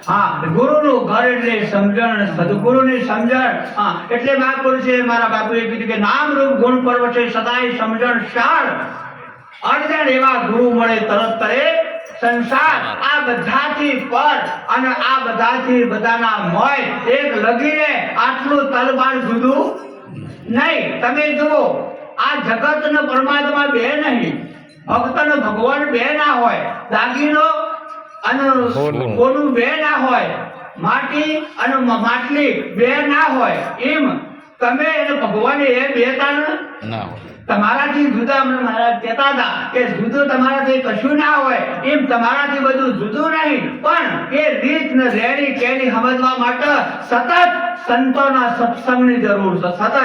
હા, ગુરુનું ઘર એટલે સમજણ, સદગુરુની સમજણ. હા, એટલે મહાપુરુષે મારા બાપુએ કીધું કે નામ રૂપ ગુણ પર્વતે સદાય સમજણ શાળ. અર્જણ એવા ગુરુ મળે તરત તરે સંસાર. આ બધાથી પર અને આ બધાથી બધાના મય એક લગીને આટલું તલબાર જુદું નહીં. તમે જુઓ, આ જગત ને પરમાત્મા બે નહીં, ભક્ત ને ભગવાન બે ના હોય, દાગીનો અને કોનું બે ના હોય, માટી અને માટલી બે ના હોય. એમ તમે અને ભગવાન એ બે તાણ ના હોય. તમારાથી જુદા મહારાજ કહેતા હતા કે જુદું તમારાથી કશું ના હોય. એમ તમારાથી બધું જુદું નહીં, પણ એ રીત ને રેડી કેડી સમજવા માટે સતત સંતોના સત્સંગની જરૂર છે. સતત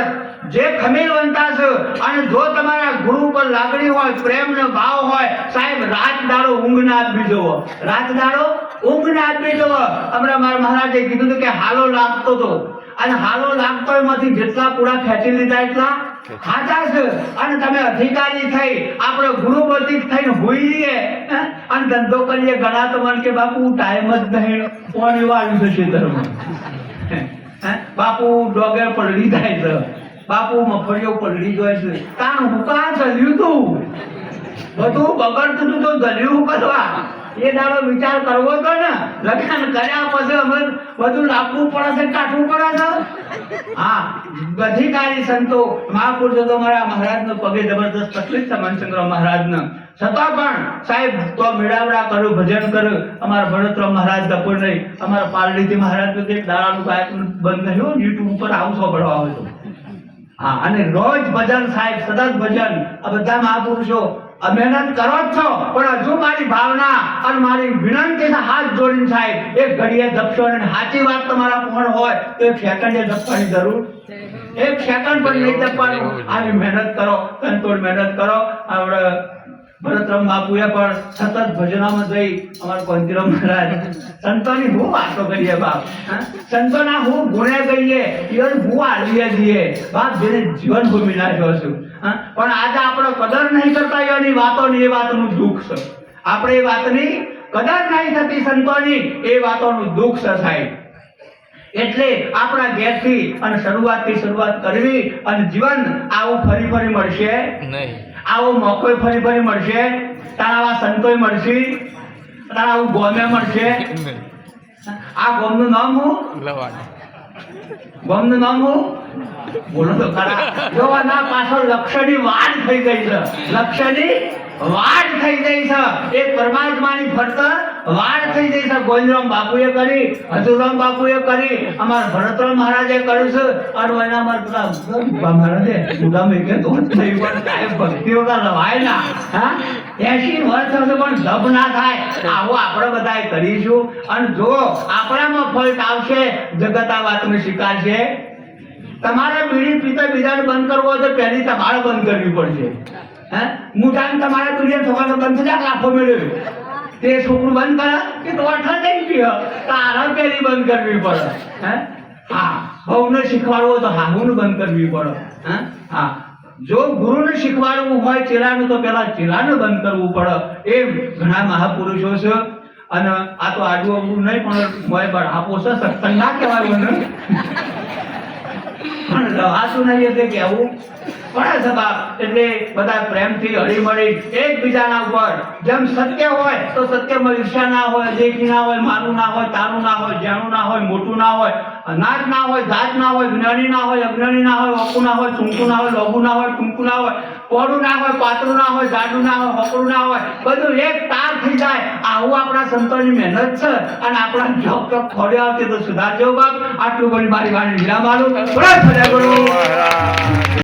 જે ખમીરવંતા છે અને જો તમારા ગુરુ પર લાગણી હોય, પ્રેમ નો ભાવ હોય, સાહેબ રાત દાડો ઊંઘ ના આપી જવો, રાત દાડો ઊંઘ ના આપી જવો. હમણાં મારા મહારાજે કીધું હતું કે હાલો લાગતો હતો, અને હાલો લાગતો એમાંથી જેટલા પૂરા ખેંચી લીધા એટલા સાચા છે. અને તમે અધિકારી થઈ આપણે ગુરુ બધી થઈને હોઈએ અને ધંધો કરીએ, ઘણા તો મને કે બાપુ ટાઈમ જ નહીં, કોણ એવા આવી જશે ધર્મ, બાપુ ડોગર પલડી જાય છે, બાપુ મફળીઓ પલડી જાય છે. તાણ હુકા ચલ્યું તું બધું બગડતું તું તો જલ્યું કરવા એ દાડો વિચાર કરવો તો ને. લગ્ન કર્યા પછી અમે બધું લાવવું પડે છે, કાઢવું પડે છે. હા, અધિકારી સંતો મહાપુરુષો તો મારા મહારાજનો પગે જબરદસ્ત તકલીફ છે, મનશંકર મહારાજને. છતાં પણ સાહેબ તો મેળાવડા કર્યું, ભજન કર્યું. અમારા ભરતરામ મહારાજ કપૂર નહીં, અમારા પાલડીથી મહારાજ તો એક દાડાનું ગાયક બંધ નહીં હોય, યુટ્યુબ ઉપર આવું સાંભળવા આવે તો. હા, અને રોજ ભજન સાહેબ, સતત ભજન. આ બધા મહાપુરુષો મહેનત કરો જ છો, પણ હજુ મારી ભાવના અને મારી વિનંતી છે હાથ જોડીને સાહેબ, એક ઘડીએ જપશો ને સાચી વાત તમારા પૂર્ણ હોય તો એક સેકન્ડે જપવાની જરૂર, એક સેકન્ડ પણ નહીં જપવાનું. આવી મહેનત કરો, કંટોળ મહેનત કરો. આપણે ભરતરામ બાપુએ પણ સતત ભજનામાં જઈ અમારા પંચરામ મહારાજ સંતોની હું વાતો કરીએ બાપ, સંતોના હું ગુણે ગઈએ, જીવન હું આલીએ દઈએ બાપ, જેને જીવન ભૂમિ નાખ્યો છું. પણ આજે આપણે કદર નહીં કરતા એની વાતોની, એ વાતનું દુઃખ છે. આપણે એ વાતની કદર નહીં થતી સંતોની, એ વાતોનું દુઃખ છે સાહેબ. એટલે આપણા ઘેરથી અને શરૂઆત કરવી, અને જીવન આવું ફરી ફરી મળશે નહીં, આવો મોકો ફરી ફરી મળશે, તારા સંતોય મળશે, તારા આવું ગોમે મળશે. આ ગોમનું નામ હું ગોમનું નામ હું બોલો તો ખરા. જોવાના પાછળ લક્ષની વાડ થઈ ગઈ છે, લક્ષની વાડ થઈ ગઈ છે, એ પરમાત્માની ફરતા વાડ થઈ ગઈ છે. ગોવિંદરામ બાપુએ કરી, હજુરામ બાપુએ કરી, અમારા ભરતરામ મહારાજે કર્યું છે. અને એના અમારા મહારાજે સુદામ કે તો થઈ પણ સાહેબ ભક્તિ વગર રવાય ના. હા, 80 વર્ષ હશે પણ ધબ ના થાય. આવું આપણે બધાએ કરીશું, અને જો આપણામાં ફળ આવશે, જગત આ વાતને સ્વીકારશે. તમારે બીડી પીતા બીજાને બંધ કરવો હોય તો પહેલી તમારે બંધ કરવી પડશે. હે, મુઠાને તમારે પીડીએ થવાનો બંધ થયા લાખો મેળવ્યો, તે છોકરું બંધ કરે કે તો અઠા નહીં પીએ, તારે પહેલી બંધ કરવી પડે. હે, હા, બહુને શીખવાડવું તો હાહુને બંધ કરવી પડે. હા, જો ગુરુને શીખવાડવું હોય ચેલાનું તો પેલા ચેલાને બંધ કરવું પડે. એમ ઘણા મહાપુરુષો છે. અને આ તો આડું અબડું નહીં, પણ મોય બળાપો છે, સત્સંગ ના કહેવાય મને, પણ રવાતું નહીં એટલે કેવું પડે છે બાપ. એટલે બધા પ્રેમથી હળી મળી એકબીજાના ઉપર, જેમ સત્ય હોય તો સત્યમાં ઈર્ષા ના હોય, દેખી ના હોય, માનું ના હોય, તારું ના હોય, જાણું ના હોય, મોટું ના હોય, અનાજ ના હોય, જાત ના હોય, જ્ઞાની ના હોય, અજ્ઞાની ના હોય, વકુ ના હોય, ચૂંકું ના હોય, લોભું ના હોય, ટૂંકું ના હોય, કોડું ના હોય, પાતળું ના હોય, જાડું ના હોય, હકડું ના હોય, બધું એક તાર થઈ જાય. આવું આપણા સંતોની મહેનત છે. અને આપણા જોબ તો ખોડે આવતી તો સુધારજો બાપ. આટલું બોલી મારી વાણી વિરામ આલું.